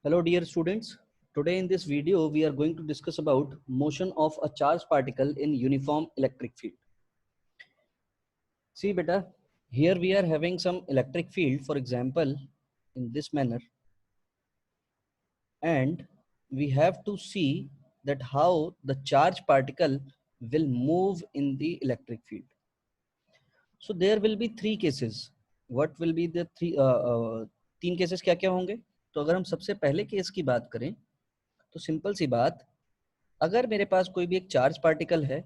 Hello dear students. Today in this video we are going to discuss about motion of a charged particle in uniform electric field. See beta, here we are having some electric field, for example in this manner, and we have to see that how the charged particle will move in the electric field. So there will be three cases. What will be the तीन cases क्या क्या होंगे? तो अगर हम सबसे पहले case की बात करें तो सिंपल सी बात, अगर मेरे पास कोई भी एक चार्ज पार्टिकल है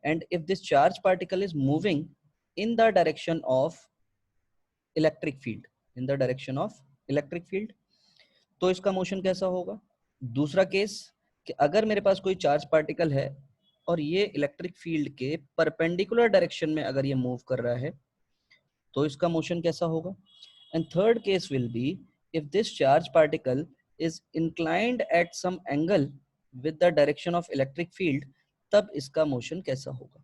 and if this charge particle is moving in the direction of electric field, तो इसका मोशन कैसा होगा? दूसरा केस कि अगर मेरे पास कोई चार्ज पार्टिकल है और ये इलेक्ट्रिक फील्ड के परपेंडिकुलर डायरेक्शन में अगर ये मूव कर रहा है तो इसका मोशन कैसा होगा? And third case will be if this charge particle is inclined at some angle with the direction of electric field, तब इसका मोशन कैसा होगा?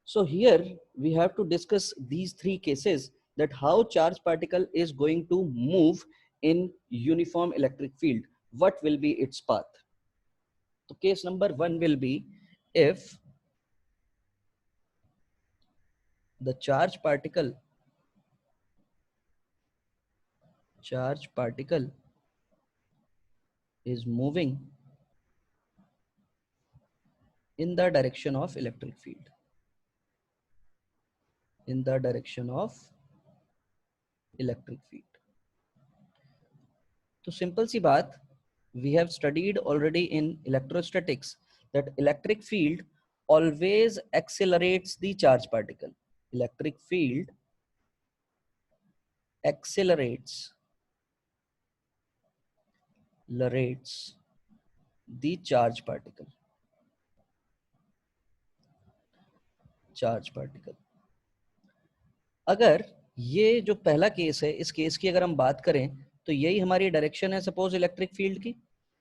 So here we have to discuss these three cases, that how charge particle is going to move in uniform electric field. What will be its path? So case number one will be if the charge particle is moving in the direction of electric field. तो simple सी बात, we have studied already in electrostatics that electric field always accelerates the charge particle. Electric field accelerates the charge particle. अगर ये जो पहला case है, इस case की अगर हम बात करें तो यही हमारी डायरेक्शन है सपोज इलेक्ट्रिक फील्ड की,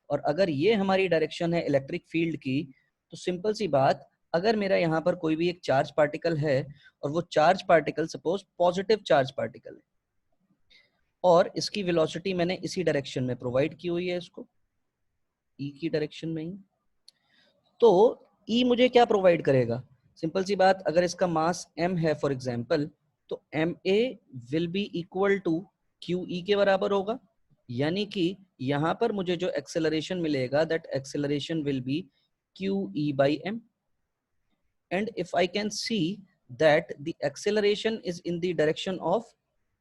और अगर ये हमारी डायरेक्शन है इलेक्ट्रिक फील्ड की, तो सिंपल सी बात, अगर मेरा यहाँ पर कोई भी एक चार्ज पार्टिकल है और वो charge particle suppose positive charge particle है और इसकी वेलोसिटी मैंने इसी डायरेक्शन में प्रोवाइड की हुई है, इसको ई की डायरेक्शन में ही, तो ई मुझे क्या प्रोवाइड करेगा? सिंपल सी बात, अगर इसका मास m है फॉर एग्जांपल, तो ma will be equal to qe के बराबर होगा, यानी कि यहाँ पर मुझे जो एक्सेलरेशन मिलेगा that acceleration will be qe by m. And if I can see that the acceleration is in the direction of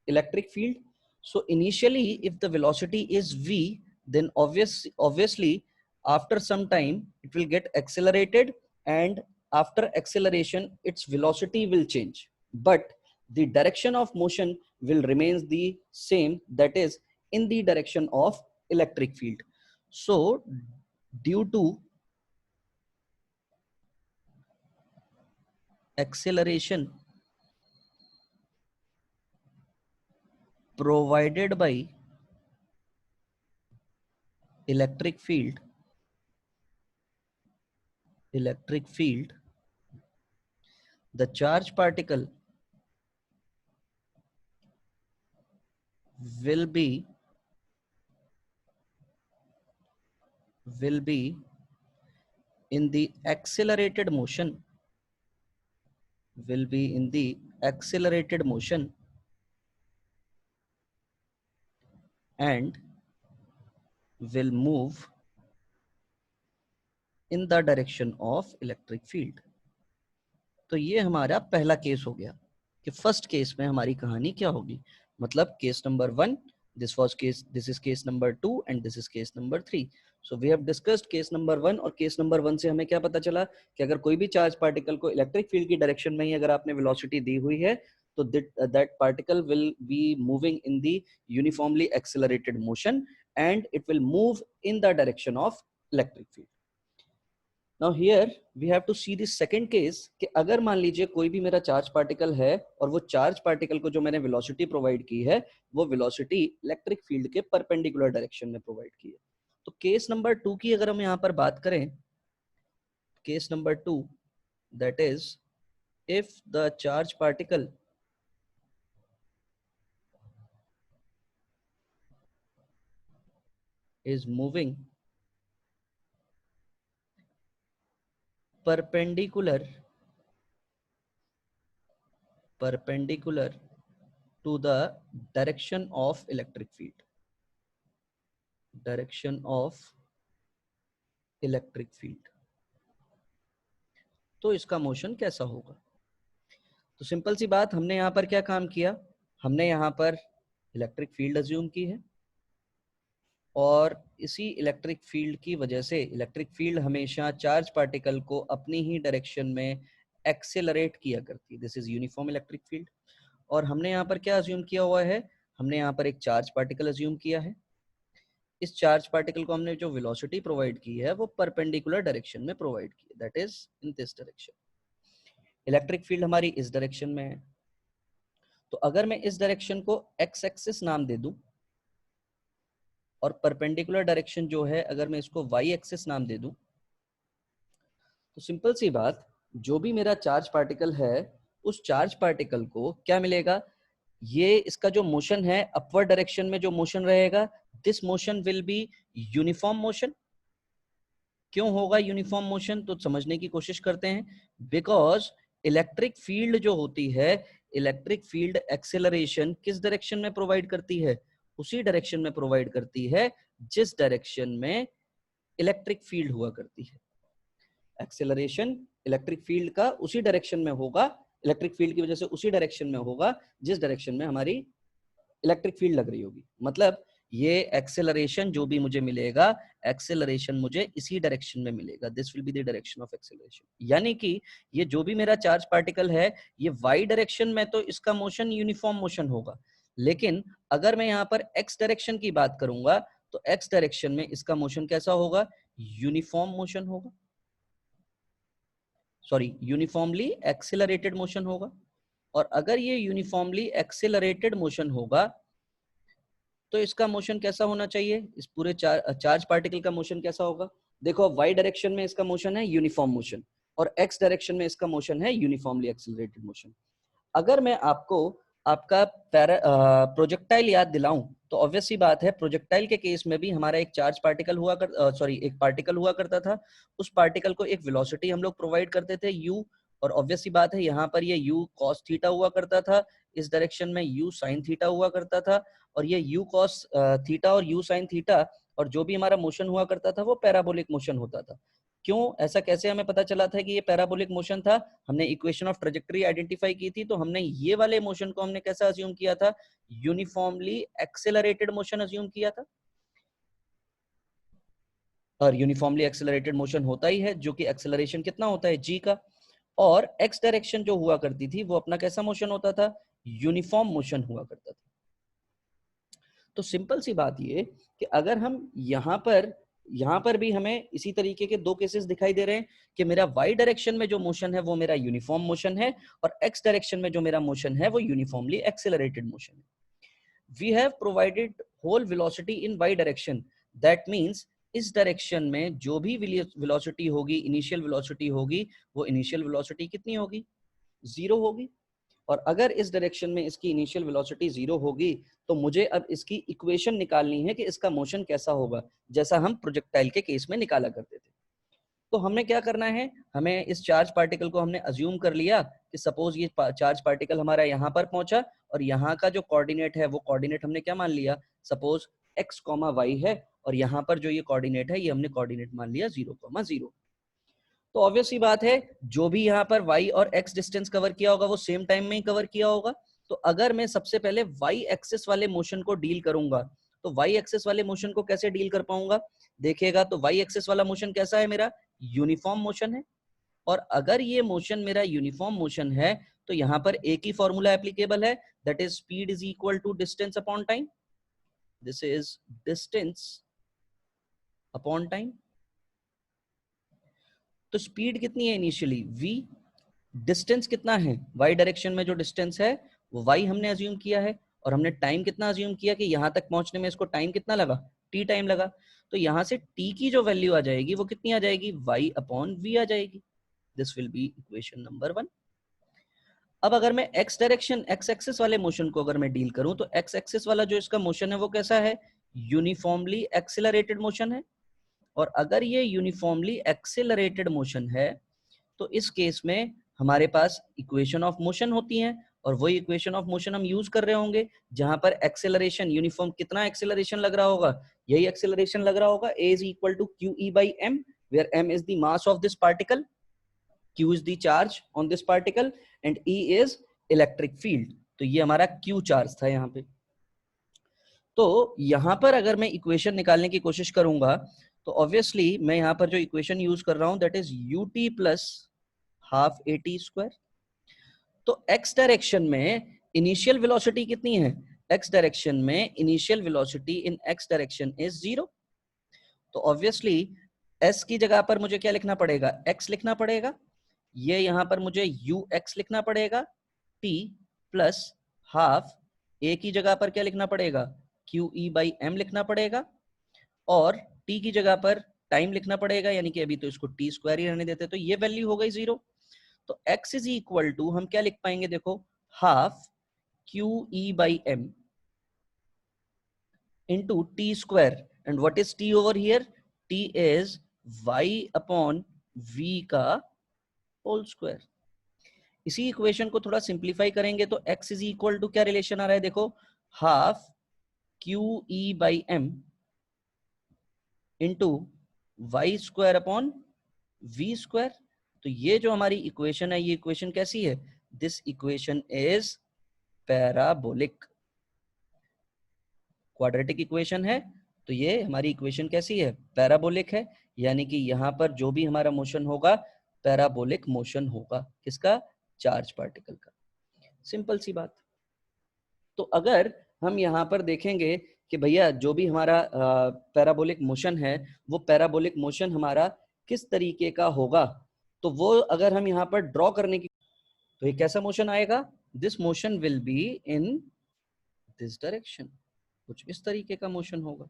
electric field, so initially if the velocity is v, then obviously after some time it will get accelerated, and after acceleration its velocity will change, but the direction of motion will remains the same, that is in the direction of electric field. So due to acceleration provided by electric field, the charge particle will be in the accelerated motion, and will move in the direction of electric field. तो ये हमारा पहला case हो गया कि first case में हमारी कहानी क्या होगी, मतलब case number 1, this is case number 2 and this is case number 3. So we have discussed case number 1, और केस नंबर 1 से हमें क्या पता चला कि अगर कोई भी चार्ज पार्टिकल को इलेक्ट्रिक फील्ड की डायरेक्शन में ही अगर आपने वेलोसिटी दी हुई है, तो that particle will be moving in the uniformly accelerated motion and it will move in the direction of electric field. Now here we have to see the second case कि अगर मान लीजिए कोई भी मेरा चार्ज पार्टिकल है और वो चार्ज पार्टिकल को जो मैंने वेलोसिटी प्रोवाइड की है वो वेलोसिटी इलेक्ट्रिक फील्ड के परपेंडिकुलर डायरेक्शन में प्रोवाइड की है. तो केस नंबर 2 की अगर हम यहाँ पर बात करें, case number 2, that is if the charge particle is moving perpendicular to the direction of electric field. Direction of electric field, तो इसका मोशन कैसा होगा? तो सिंपल सी बात, हमने यहां पर क्या काम किया, हमने यहां पर इलेक्ट्रिक फील्ड अज्यूम की है और इसी इलेक्ट्रिक फील्ड की वजह से इलेक्ट्रिक फील्ड हमेशा चार्ज पार्टिकल को अपनी ही डायरेक्शन में एक्सेलरेट किया करती है। This is uniform electric field. और हमने यहाँ पर क्या अज्यूम किया हुआ है, हमने यहाँ पर एक चार्ज पार्टिकल अज्यूम किया है। इस चार्ज पार्टिकल को हमने जो वेलोसिटी प्रोवाइड की है वो परपेंडिकुलर डायरेक्शन में प्रोवाइड की है, that is in this direction. Electric field हमारी इस डायरेक्शन में है, तो अगर मैं इस डायरेक्शन को एक्स एक्सिस नाम दे दूं और परपेंडिकुलर डायरेक्शन जो है अगर मैं इसको वाई एक्सिस नाम दे दूं, तो सिंपल सी बात, जो भी मेरा चार्ज पार्टिकल है उस चार्ज पार्टिकल को क्या मिलेगा, ये इसका जो मोशन है अपवर्ड डायरेक्शन में जो मोशन रहेगा, this motion will be uniform motion. क्यों होगा यूनिफॉर्म मोशन, तो समझने की कोशिश करते हैं। बिकॉज इलेक्ट्रिक फील्ड जो होती है, इलेक्ट्रिक फील्ड एक्सेलरेशन किस डायरेक्शन में प्रोवाइड करती है, उसी डायरेक्शन में प्रोवाइड करती है जिस डायरेक्शन में इलेक्ट्रिक फील्ड हुआ करती है। एक्सेलरेशन इलेक्ट्रिक फील्ड का उसी डायरेक्शन में होगा, इलेक्ट्रिक फील्ड की वजह से उसी डायरेक्शन में होगा जिस डायरेक्शन में हमारी इलेक्ट्रिक फील्ड लग रही होगी। मतलब ये एक्सेलरेशन जो भी मुझे मिलेगा, एक्सेलरेशन मुझे इसी डायरेक्शन में मिलेगा, this will be the direction of acceleration. यानी कि ये जो भी मेरा चार्ज पार्टिकल है ये वाई डायरेक्शन में तो इसका मोशन यूनिफॉर्म मोशन होगा, लेकिन अगर मैं यहाँ पर एक्स डायरेक्शन की बात करूंगा तो एक्स डायरेक्शन में इसका मोशन कैसा होगा, यूनिफॉर्म मोशन होगा, सॉरी यूनिफॉर्मली एक्सेलरेटेड मोशन होगा। और अगर ये यूनिफॉर्मली एक्सेलरेटेड मोशन होगा तो इसका मोशन कैसा होना चाहिए, इस पूरे चार्ज पार्टिकल का मोशन कैसा होगा। देखो वाई डायरेक्शन में इसका मोशन है यूनिफॉर्म मोशन और एक्स डायरेक्शन में इसका मोशन है यूनिफॉर्मली एक्सेलरेटेड मोशन। अगर मैं आपको आपका प्रोजेक्टाइल याद दिलाऊं तो ऑब्वियस सी बात है, प्रोजेक्टाइल के केस में भी हमारा एक चार्ज पार्टिकल हुआ एक पार्टिकल हुआ करता था। उस पार्टिकल को एक वेलोसिटी हम लोग प्रोवाइड करते थे u, और ऑब्वियस सी बात है यहाँ पर ये u cos थीटा हुआ करता था, इस डायरेक्शन में u sin थीटा हुआ करता था, और ये u cos थीटा और u sin थीटा और जो भी हमारा मोशन हुआ करता था वो पैराबोलिक मोशन होता था। क्यों, ऐसा कैसे हमें पता चला था कि ये पैराबोलिक मोशन था, हमने इक्वेशन ऑफ ट्रेजेक्टरी आइडेंटिफाई की थी, तो हमने ये वाले मोशन को हमने कैसा अज्यूम किया था, यूनिफॉर्मली एक्सेलरेटेड मोशन अज्यूम किया था। और यूनिफॉर्मली एक्सेलरेटेड मोशन होता ही है जो कि एक्सेलरेशन कितना होता है g का, और एक्स डायरेक्शन जो हुआ करती थी वो अपना कैसा मोशन होता था, यूनिफॉर्म मोशन हुआ करता था। तो सिंपल सी बात ये कि अगर हम यहाँ पर भी हमें इसी तरीके के दो केसेस दिखाई दे रहे हैं कि मेरा y डायरेक्शन में जो मोशन है वो मेरा यूनिफॉर्म मोशन है और x डायरेक्शन में जो मेरा मोशन है वो यूनिफॉर्मली एक्सेलरेटेड मोशन है। We have provided whole velocity in y direction, that means इस डायरेक्शन में जो भी वेलोसिटी होगी, इनिशियल वेलोसिटी होगी, वो इनिशियल वेलोसिटी कितनी होगी, 0 होगी। और अगर इस डायरेक्शन में इसकी इनिशियल वेलोसिटी 0 होगी तो मुझे अब इसकी इक्वेशन निकालनी है कि इसका मोशन कैसा होगा, जैसा हम प्रोजेक्टाइल के केस में निकाला करते थे। तो हमने क्या करना है, हमें इस चार्ज पार्टिकल को हमने अज्यूम कर लिया कि सपोज ये चार्ज पार्टिकल हमारा यहाँ पर पहुंचा और यहाँ का जो कोऑर्डिनेट है वो कोऑर्डिनेट हमने क्या मान लिया, सपोज x, y है, और यहाँ पर जो ये कोऑर्डिनेट है ये हमने कोऑर्डिनेट मान लिया 0, 0। तो ऑब्वियस सी बात है, जो भी यहाँ पर y और x डिस्टेंस कवर किया होगा वो सेम टाइम में ही कवर किया होगा। तो अगर मैं सबसे पहले y एक्सिस वाले मोशन को डील करूंगा तो y एक्सिस वाले मोशन को कैसे डील कर पाऊंगा, देखिएगा तो y एक्सिस वाला मोशन कैसा है, मेरा यूनिफॉर्म मोशन है। और अगर ये मोशन मेरा यूनिफॉर्म मोशन है तो यहाँ पर एक ही फॉर्मूला एप्लीकेबल है, that is speed is equal to distance upon time. This is distance upon time. तो स्पीड कितनी है इनिशियली v, डिस्टेंस कितना है, y डायरेक्शन में जो डिस्टेंस है वो y हमने अज्यूम किया है, और हमने टाइम कितना अज्यूम किया कि यहां तक पहुंचने में इसको टाइम कितना लगा, t टाइम लगा। तो यहां से t की जो वैल्यू आ जाएगी वो कितनी आ जाएगी, y अपॉन v आ जाएगी। This will B equation number 1। अब अगर मैं x डायरेक्शन, x एक्सिस वाले मोशन को अगर मैं डील करूं तो x एक्सिस वाला जो इसका मोशन है वो कैसा है, यूनिफॉर्मली एक्सेलरेटेड मोशन है, और अगर ये यूनिफॉर्मली एक्सेलरेटेड मोशन है तो इस केस में हमारे पास इक्वेशन ऑफ मोशन होती है, और वही इक्वेशन ऑफ मोशन हम यूज कर रहे होंगे जहां पर एक्सेलरेशन यूनिफॉर्म, कितना एक्सेलरेशन लग रहा होगा, यही एक्सेलरेशन लग रहा होगा, a is equal to qe by m, where m is the mass of this particle, q is the charge on this particle and e is electric field। तो ये हमारा q चार्ज था यहाँ पे। तो यहां पर अगर मैं इक्वेशन निकालने की कोशिश करूंगा तो ऑब्वियसली मैं यहां पर जो इक्वेशन यूज कर रहा हूं that is ut plus half A T square. तो x डायरेक्शन में इनिशियल वेलोसिटी कितनी है, x डायरेक्शन में initial velocity in x direction is 0। तो ऑब्वियसली s की जगह पर मुझे क्या लिखना पड़ेगा, x लिखना पड़ेगा, ये यहां पर मुझे ux लिखना पड़ेगा, t प्लस हाफ a की जगह पर क्या लिखना पड़ेगा, QE by m लिखना पड़ेगा, और t की जगह पर टाइम लिखना पड़ेगा, यानी कि अभी तो इसको t स्क्वायर ही रहने देते, तो ये वैल्यू हो गई 0। तो x इज इक्वल टू हम क्या लिख पाएंगे, देखो half QE by m into t square, and what is t over here, t is y upon v का होल स्क्वायर। इसी इक्वेशन को थोड़ा सिंप्लीफाई करेंगे तो x इज इक्वल टू क्या रिलेशन आ रहा है, देखो half QE by m into Y square upon V square. तो ये जो हमारी इक्वेशन है, ये इक्वेशन कैसी है, this equation is parabolic, quadratic equation है। तो ये हमारी इक्वेशन कैसी है, पैराबोलिक है, यानी कि यहाँ पर जो भी हमारा मोशन होगा पैराबोलिक मोशन होगा, किसका, चार्ज पार्टिकल का। सिंपल सी बात। तो अगर हम यहाँ पर देखेंगे कि भैया जो भी हमारा पैराबोलिक मोशन है वो पैराबोलिक मोशन हमारा किस तरीके का होगा, तो वो अगर हम यहाँ पर ड्रॉ करने की, तो ये कैसा मोशन आएगा, this motion will be in this direction, कुछ इस तरीके का मोशन होगा।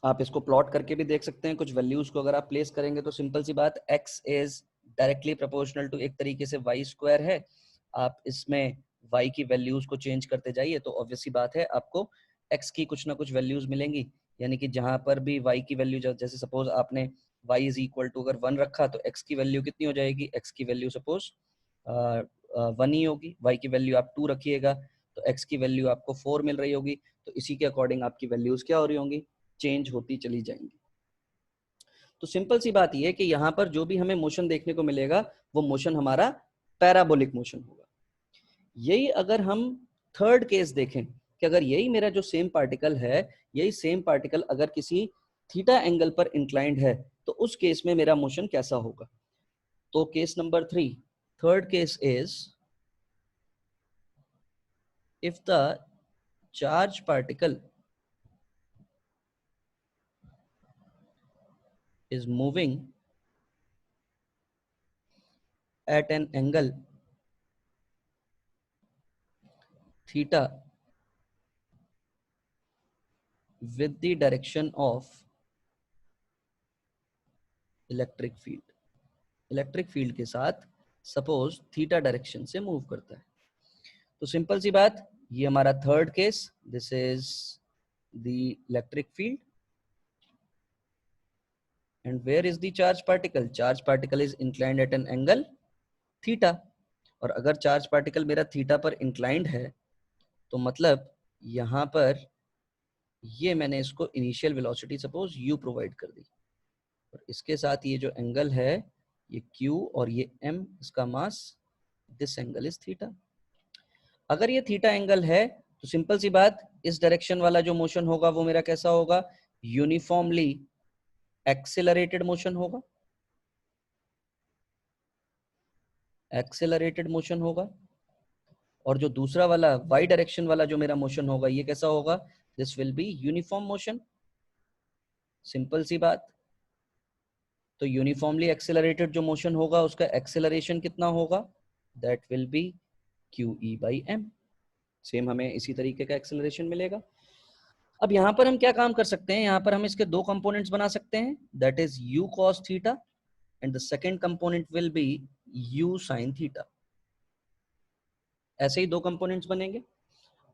आप इसको प्लॉट करके भी देख सकते हैं, कुछ वैल्यूज को अगर आप प्लेस करेंगे तो सिंपल सी बात, x is directly proportional to एक तरीके से y स्क्वायर है, आप इसमें y की वैल्यूज को चेंज करते जाइए तो ऑब्वियसली बात है आपको x की कुछ ना कुछ वैल्यूज मिलेंगी, यानी कि जहां पर भी y की वैल्यू, जैसे सपोज आपने y इज इक्वल टू अगर 1 रखा तो x की वैल्यू कितनी हो जाएगी, x की वैल्यू सपोज 1 ही होगी, y की वैल्यू आप 2 रखिएगा तो x की वैल्यू आपको 4 मिल रही होगी, तो इसी के अकॉर्डिंग आपकी वैल्यूज क्या हो रही होंगी, चेंज होती चली जाएंगी। तो सिंपल सी बात यह है कि यहां पर जो भी हमें मोशन देखने को मिलेगा वो मोशन हमारा पैराबोलिक मोशन होगा। यही अगर हम थर्ड केस देखें कि अगर यही मेरा जो सेम पार्टिकल है, यही सेम पार्टिकल अगर किसी थीटा एंगल पर इंक्लाइंड है तो उस केस में मेरा मोशन कैसा होगा। तो case number 3, third case is if the charge particle is moving at an angle theta with the direction of electric field, electric field के साथ सपोज थीटा डायरेक्शन से मूव करता है। तो सिंपल सी बात, ये हमारा third case, this is the electric field and where is the charge particle, charge particle is inclined at an angle theta, और अगर चार्ज पार्टिकल मेरा थीटा पर इंक्लाइंड है तो मतलब यहां पर ये मैंने इसको initial velocity suppose u provide कर दी, और इसके साथ ये जो एंगल है ये q और ये m, इसका मास, दिस एंगल इज थीटा। अगर ये थीटा एंगल है तो सिंपल सी बात, इस डायरेक्शन वाला जो मोशन होगा वो मेरा कैसा होगा, यूनिफॉर्मली एक्सेलरेटेड मोशन होगा, एक्सेलरेटेड मोशन होगा। और जो दूसरा वाला y डायरेक्शन वाला जो मेरा मोशन होगा ये कैसा होगा, this will be uniform motion. Simple सी बात, तो यूनिफॉर्मली एक्सेलरेटेड जो मोशन होगा उसका एक्सेलरेशन कितना होगा, that will be QE by m। Same हमें इसी तरीके का एक्सेलरेशन मिलेगा। अब यहाँ पर हम क्या काम कर सकते हैं, यहाँ पर हम इसके दो कंपोनेंट्स बना सकते हैं, that is u cos theta and the second component will be u sin theta. ऐसे ही दो कंपोनेंट्स बनेंगे।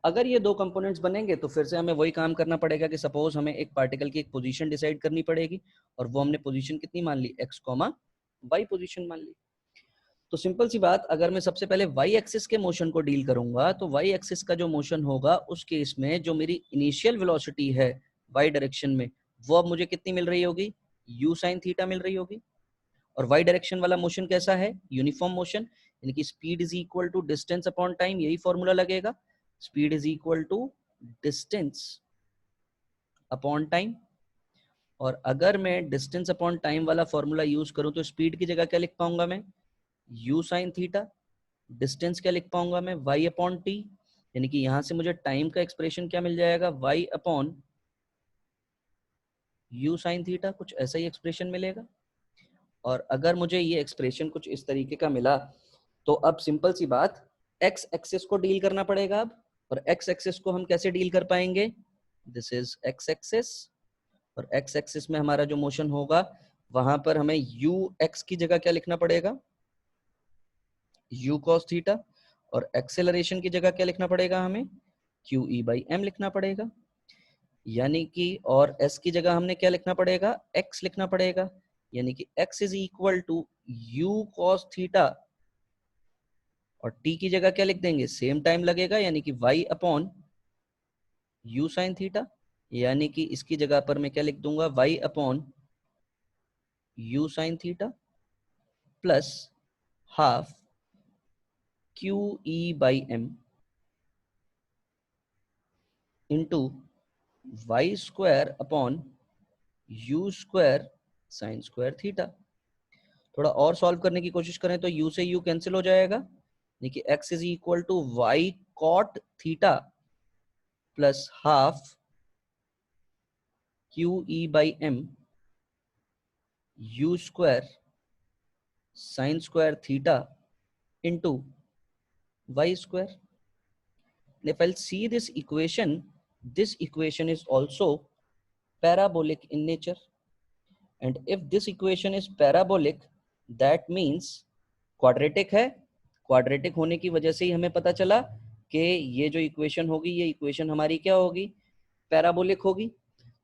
अगर ये दो कंपोनेंट्स बनेंगे तो फिर से हमें वही काम करना पड़ेगा कि सपोज हमें एक पार्टिकल की एक पोजीशन डिसाइड करनी पड़ेगी, और वो हमने पोजीशन कितनी मान ली, x, y पोजीशन मान ली। तो सिंपल सी बात, अगर मैं सबसे पहले y एक्सिस के मोशन को डील करूंगा तो y एक्सिस का जो मोशन होगा उस केस में जो मेरी इनिशियल वेलोसिटी है y डायरेक्शन में, वो अब मुझे कितनी मिल रही होगी, u sin थीटा मिल रही होगी। और y डायरेक्शन वाला मोशन कैसा है, यूनिफॉर्म मोशन, यानी कि speed is equal to distance upon time, यही फॉर्मूला लगेगा, speed is equal to distance upon time. और अगर मैं डिस्टेंस अपॉन टाइम वाला फॉर्मूला यूज करूं तो स्पीड की जगह क्या लिख पाऊंगा मैं, u sin थीटा, डिस्टेंस क्या लिख पाऊंगा मैं, y अपॉन टी, यानी कि यहां से मुझे टाइम का एक्सप्रेशन क्या मिल जाएगा, y upon u sin theta, कुछ ऐसा ही एक्सप्रेशन मिलेगा। और अगर मुझे ये एक्सप्रेशन कुछ इस तरीके का मिला तो अब सिंपल सी बात, x एक्सिस को डील करना पड़ेगा अब। और x एक्सिस को हम कैसे डील कर पाएंगे, दिस इज x एक्सिस, और x एक्सिस में हमारा जो मोशन होगा वहां पर हमें ux की जगह क्या लिखना पड़ेगा, u cos थीटा, और एक्सेलरेशन की जगह क्या लिखना पड़ेगा हमें, QE/m लिखना पड़ेगा। यानी कि और s की जगह हमने क्या लिखना पड़ेगा, x लिखना पड़ेगा, यानी कि x is equal to u cos theta, और t की जगह क्या लिख देंगे, सेम टाइम लगेगा, यानी कि y upon u sin theta, यानी कि इसकी जगह पर मैं क्या लिख दूंगा, y upon u sin theta plus half QE/m into Y square upon u square sine square theta. थोड़ा और सॉल्व करने की कोशिश करें तो u से u कैंसिल हो जाएगा, देखिए x is equal to Y cot theta plus half QE/m u square sine square theta into y square. And if I'll see this equation is also parabolic in nature. And if this equation is parabolic, that means quadratic है, quadratic होने की वजह से ही हमें पता चला कि ये जो इक्वेशन होगी, ये इक्वेशन हमारी क्या होगी, पैराबोलिक होगी।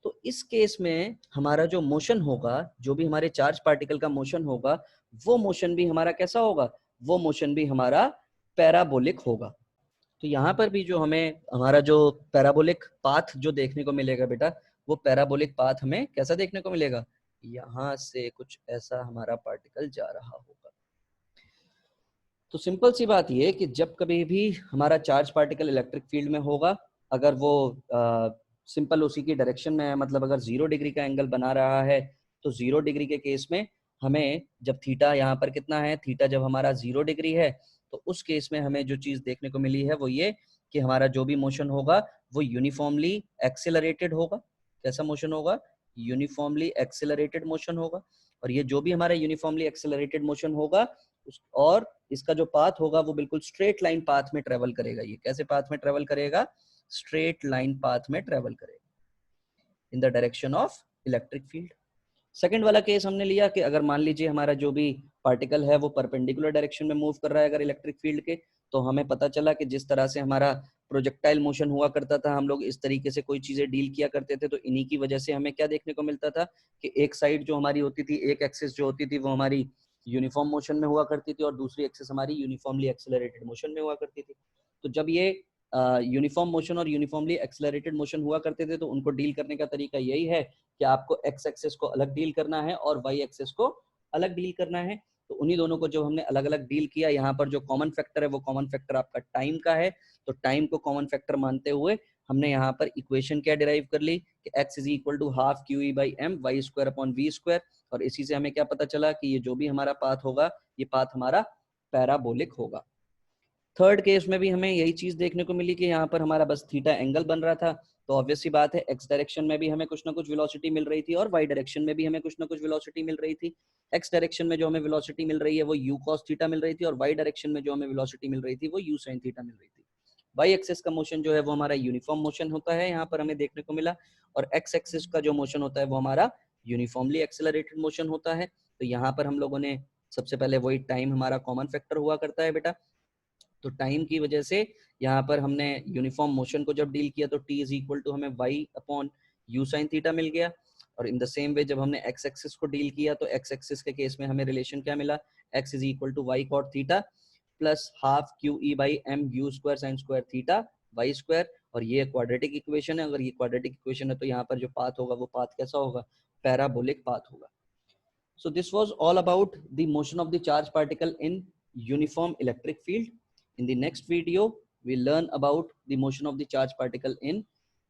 तो इस केस में हमारा जो मोशन होगा, जो भी हमारे चार्ज पार्टिकल का मोशन होगा, वो मोशन भी हमारा कैसा होगा, वो मोशन भी हमारा पैराबोलिक होगा। तो यहाँ पर भी जो हमें हमारा जो पैराबोलिक पाथ जो देखने को मिलेगा बेटा, वो पैराबोलिक पाथ हमें कैसा देखने को मिलेगा, यहाँ से कुछ ऐसा हमारा पार्टिकल जा रहा होगा। तो सिंपल सी बात ये कि जब कभी भी हमारा चार्ज पार्टिकल इलेक्ट्रिक फील्ड में होगा, अगर वो सिंपल उसी की डायरेक्शन में है, मतलब अगर 0 डिग्री का एंगल बना रहा है, तो 0 डिग्री के केस में हमें जब थीटा यहाँ पर कितना है, थीटा जब हमारा 0 डिग्री है, तो उस केस में हमें जो चीज देखने को मिली है वो ये कि हमारा जो भी मोशन होगा वो यूनिफॉर्मली एक्सेलरेटेड होगा। कैसा मोशन होगा, यूनिफॉर्मली एक्सेलरेटेड मोशन होगा। और ये जो भी हमारा यूनिफॉर्मली एक्सेलरेटेड मोशन होगा और इसका जो पाथ होगा वो बिल्कुल स्ट्रेट लाइन पाथ में ट्रेवल करेगा। ये कैसे पाथ में ट्रेवल करेगा, स्ट्रेट लाइन पाथ में ट्रेवल करेगा in the direction of electric field. Second वाला केस हमने लिया कि अगर मान लीजिए हमारा जो भी पार्टिकल है वो परपेंडिकुलर डायरेक्शन में मूव कर रहा है अगर इलेक्ट्रिक फील्ड के, तो हमें पता चला कि जिस तरह से हमारा प्रोजेक्टाइल मोशन हुआ करता था, हम लोग इस तरीके से कोई चीजें डील किया करते थे, तो इन्हीं की वजह से हमें क्या देखने को मिलता था कि एक साइड जो हमारी होती थी, एक एक्सिस जो होती थी वो हमारी यूनिफॉर्म मोशन में हुआ करती थी और दूसरी एक्सिस हमारी यूनिफॉर्मली एक्सेलरेटेड मोशन में हुआ करती थी। तो जब ये यूनिफॉर्म मोशन और यूनिफॉर्मली एक्सेलरेटेड मोशन हुआ करते थे तो उनको डील करने का तरीका यही है कि आपको एक्स एक्सिस को अलग डील करना है और वाई एक्सिस को अलग डील करना है। तो उन्हीं दोनों को जो हमने अलग अलग डील किया, यहाँ पर जो कॉमन फैक्टर है वो कॉमन फैक्टर आपका टाइम का है। तो टाइम को कॉमन फैक्टर मानते हुए हमने यहाँ पर इक्वेशन क्या डिराइव कर ली कि x is equal to half QE/m Y square upon V square. और इसी से हमें क्या पता चला कि ये जो भी हमारा पाथ होगा ये पाथ हमारा पैराबोलिक होगा। थर्ड केस में भी हमें यही चीज देखने को मिली कि यहाँ पर हमारा बस थीटा एंगल बन रहा था, तो ऑब्वियस सी बात है एक्स डायरेक्शन में भी हमें कुछ ना कुछ वेलोसिटी मिल रही थी और वाई डायरेक्शन में भी हमें कुछ ना कुछ वेलोसिटी मिल रही थी। एक्स डायरेक्शन में जो हमें वेलोसिटी मिल रही है वो यू कॉस थीटा मिल रही थी और वाई डायरेक्शन में जो हमें वेलोसिटी मिल रही थी वो यू साइन थीटा मिल रही थी। वाई एक्सिस का मोशन जो है वो हमारा यूनिफॉर्म मोशन होता है, यहाँ पर हमें देखने को मिला, और एक्स एक्सिस का जो मोशन होता है वो हमारा यूनिफॉर्मली एक्सेलरेटेड मोशन होता है। तो यहाँ पर हम लोगों ने सबसे पहले वही टाइम हमारा कॉमन फैक्टर हुआ करता है बेटा, तो टाइम की वजह से यहाँ पर हमने यूनिफॉर्म मोशन को जब डील किया तो t इज इक्वल टू हमें y upon u sine theta मिल गया। और इन द सेम वे जब हमने x एक्सिस को डील किया तो x एक्सिस के केस में हमें रिलेशन क्या मिला, x is equal to y cot theta plus half Q E by M U square sine square theta Y square. और ये क्वाड्रेटिक इक्वेशन है, अगर ये क्वाड्रेटिक इक्वेशन है तो यहाँ पर जो पाथ होगा वो पाथ कैसा होगा, पैराबोलिक पाथ होगा। So this was all about the motion of the charge particle in uniform electric field. In the next video, we learn about the motion of the charge particle in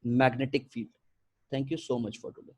magnetic field. Thank you so much for today.